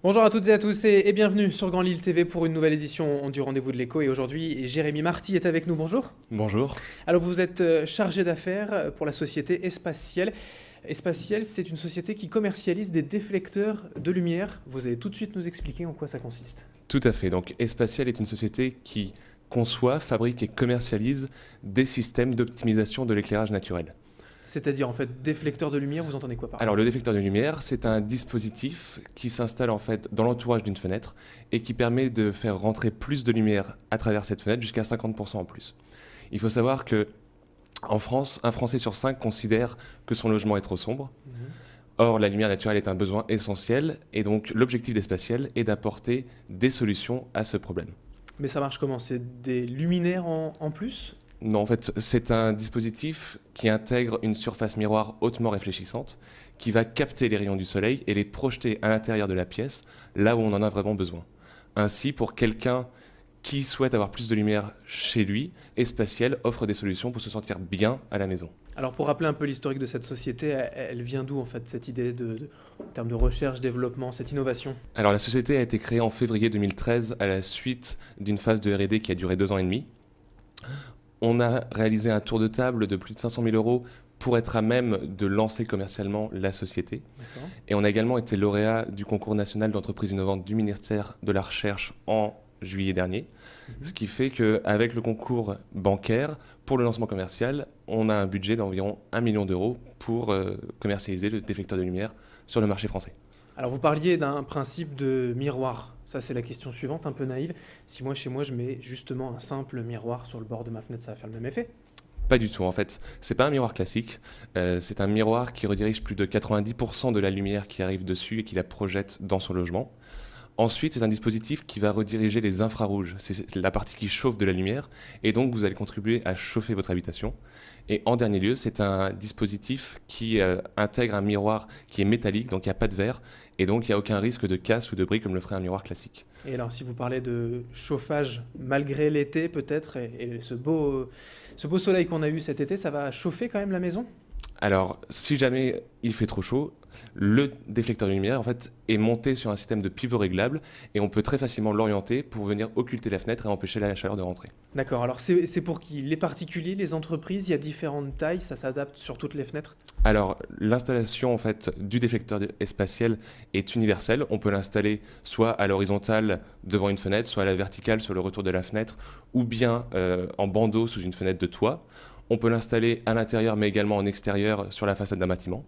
Bonjour à toutes et à tous et bienvenue sur Grand Lille TV pour une nouvelle édition du Rendez-vous de l'écho. Et aujourd'hui, Jérémy Marty est avec nous. Bonjour. Bonjour. Alors, vous êtes chargé d'affaires pour la société Espaciel. Espaciel, c'est une société qui commercialise des déflecteurs de lumière. Vous allez tout de suite nous expliquer en quoi ça consiste. Tout à fait. Donc, Espaciel est une société qui conçoit, fabrique et commercialise des systèmes d'optimisation de l'éclairage naturel. C'est-à-dire, en fait, déflecteur de lumière, vous entendez quoi par là? Alors, le déflecteur de lumière, c'est un dispositif qui s'installe en fait dans l'entourage d'une fenêtre et qui permet de faire rentrer plus de lumière à travers cette fenêtre, jusqu'à 50% en plus. Il faut savoir que en France, un Français sur 5 considère que son logement est trop sombre. Or, la lumière naturelle est un besoin essentiel et donc l'objectif d'Espaciel est d'apporter des solutions à ce problème. Mais ça marche comment? C'est des luminaires en plus? Non, en fait, c'est un dispositif qui intègre une surface miroir hautement réfléchissante qui va capter les rayons du soleil et les projeter à l'intérieur de la pièce, là où on en a vraiment besoin. Ainsi, pour quelqu'un qui souhaite avoir plus de lumière chez lui, Espaciel offre des solutions pour se sentir bien à la maison. Alors, pour rappeler un peu l'historique de cette société, elle vient d'où, en fait, cette idée en termes de recherche, développement, cette innovation? Alors, la société a été créée en février 2013 à la suite d'une phase de R&D qui a duré 2 ans et demi. On a réalisé un tour de table de plus de 500 000 euros pour être à même de lancer commercialement la société. D'accord. Et on a également été lauréat du concours national d'entreprises innovantes du ministère de la Recherche en juillet dernier. Ce qui fait qu'avec le concours bancaire, pour le lancement commercial, on a un budget d'environ 1 million d'euros pour commercialiser le déflecteur de lumière sur le marché français. Alors, vous parliez d'un principe de miroir. Ça, c'est la question suivante, un peu naïve. Si moi, chez moi, je mets justement un simple miroir sur le bord de ma fenêtre, ça va faire le même effet? Pas du tout, en fait. C'est pas un miroir classique. C'est un miroir qui redirige plus de 90% de la lumière qui arrive dessus et qui la projette dans son logement. Ensuite, c'est un dispositif qui va rediriger les infrarouges. C'est la partie qui chauffe de la lumière. Et donc, vous allez contribuer à chauffer votre habitation. Et en dernier lieu, c'est un dispositif qui intègre un miroir qui est métallique, donc il n'y a pas de verre. Et donc, il n'y a aucun risque de casse ou de bris comme le ferait un miroir classique. Et alors, si vous parlez de chauffage, malgré l'été peut-être, et ce beau soleil qu'on a eu cet été, ça va chauffer quand même la maison? Alors, si jamais il fait trop chaud, le déflecteur de lumière en fait, est monté sur un système de pivot réglable et on peut très facilement l'orienter pour venir occulter la fenêtre et empêcher la chaleur de rentrer. D'accord, alors c'est pour qui? Les particuliers, les entreprises, il y a différentes tailles, ça s'adapte sur toutes les fenêtres? Alors, l'installation en fait, du déflecteur Espaciel est universelle. On peut l'installer soit à l'horizontale devant une fenêtre, soit à la verticale sur le retour de la fenêtre, ou bien en bandeau sous une fenêtre de toit. On peut l'installer à l'intérieur, mais également en extérieur sur la façade d'un bâtiment.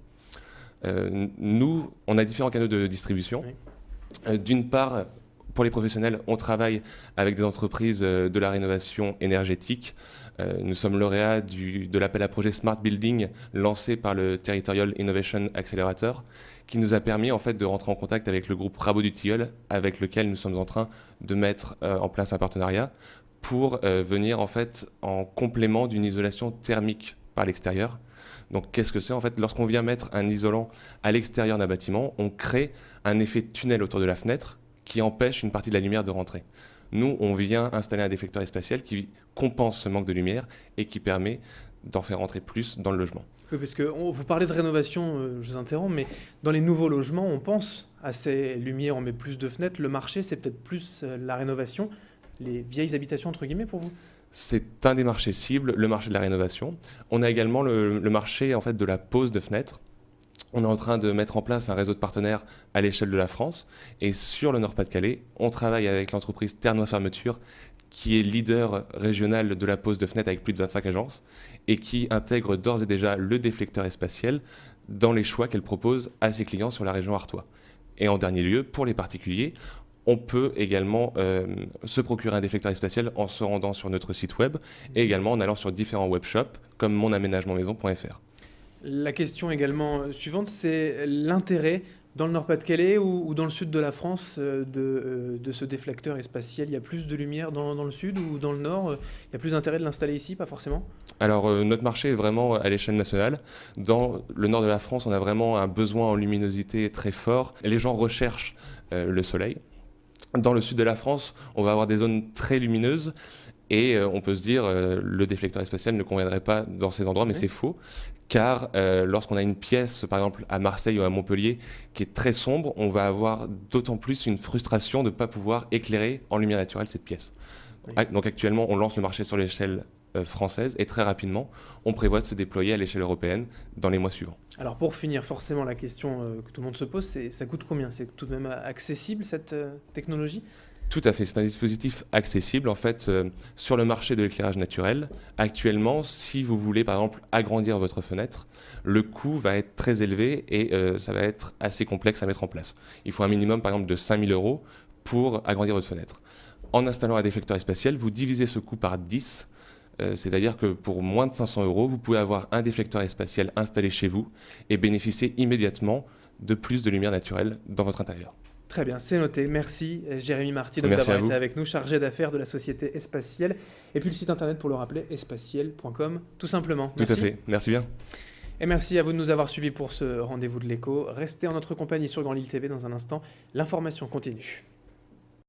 Nous, on a différents canaux de distribution. Oui. D'une part, pour les professionnels, on travaille avec des entreprises de la rénovation énergétique. Nous sommes lauréats de l'appel à projet Smart Building lancé par le Territorial Innovation Accelerator, qui nous a permis en fait de rentrer en contact avec le groupe Rabot du Tilleul, avec lequel nous sommes en train de mettre en place un partenariat pour venir en fait en complément d'une isolation thermique par l'extérieur. Donc qu'est-ce que c'est en fait? Lorsqu'on vient mettre un isolant à l'extérieur d'un bâtiment, on crée un effet tunnel autour de la fenêtre qui empêche une partie de la lumière de rentrer. Nous, on vient installer un déflecteur Espaciel qui compense ce manque de lumière et qui permet d'en faire rentrer plus dans le logement. Oui, parce que vous parlez de rénovation, je vous interromps, mais dans les nouveaux logements, on pense à ces lumières, on met plus de fenêtres. Le marché, c'est peut-être plus la rénovation, les vieilles habitations, entre guillemets, pour vous? C'est un des marchés cibles, le marché de la rénovation. On a également le marché en fait, de la pose de fenêtres. On est en train de mettre en place un réseau de partenaires à l'échelle de la France. Et sur le Nord-Pas-de-Calais, on travaille avec l'entreprise Ternois Fermeture, qui est leader régional de la pose de fenêtres avec plus de 25 agences et qui intègre d'ores et déjà le déflecteur Espaciel dans les choix qu'elle propose à ses clients sur la région Artois. Et en dernier lieu, pour les particuliers, on peut également se procurer un déflecteur Espaciel en se rendant sur notre site web et également en allant sur différents webshops comme monaménagementmaison.fr. La question également suivante, c'est l'intérêt dans le Nord-Pas-de-Calais ou dans le sud de la France de ce déflecteur Espaciel. Il y a plus de lumière dans le sud ou dans le nord? Il y a plus d'intérêt de l'installer ici, pas forcément? Alors notre marché est vraiment à l'échelle nationale. Dans le nord de la France, on a vraiment un besoin en luminosité très fort. Les gens recherchent le soleil. Dans le sud de la France, on va avoir des zones très lumineuses Et on peut se dire, le déflecteur spatial ne conviendrait pas dans ces endroits, mais Oui. c'est faux. Car lorsqu'on a une pièce, par exemple à Marseille ou à Montpellier, qui est très sombre, on va avoir d'autant plus une frustration de ne pas pouvoir éclairer en lumière naturelle cette pièce. Oui. Donc actuellement, on lance le marché sur l'échelle française et très rapidement, on prévoit de se déployer à l'échelle européenne dans les mois suivants. Alors pour finir, forcément, la question que tout le monde se pose, c'est ça coûte combien? C'est tout de même accessible cette technologie? Tout à fait, c'est un dispositif accessible en fait sur le marché de l'éclairage naturel. Actuellement, si vous voulez par exemple agrandir votre fenêtre, le coût va être très élevé et ça va être assez complexe à mettre en place. Il faut un minimum par exemple de 5 000 € pour agrandir votre fenêtre. En installant un déflecteur spatial, vous divisez ce coût par 10, c'est-à-dire que pour moins de 500 €, vous pouvez avoir un déflecteur spatial installé chez vous et bénéficier immédiatement de plus de lumière naturelle dans votre intérieur. Très bien, c'est noté. Merci Jérémy Marty Merci d'avoir à vous. été avec nous, chargé d'affaires de la société Espaciel. Et puis le site internet pour le rappeler, espaciel.com, tout simplement. Tout Merci. à fait, merci bien. Et merci à vous de nous avoir suivis pour ce rendez-vous de l'écho. Restez en notre compagnie sur Grand Lille TV dans un instant. L'information continue.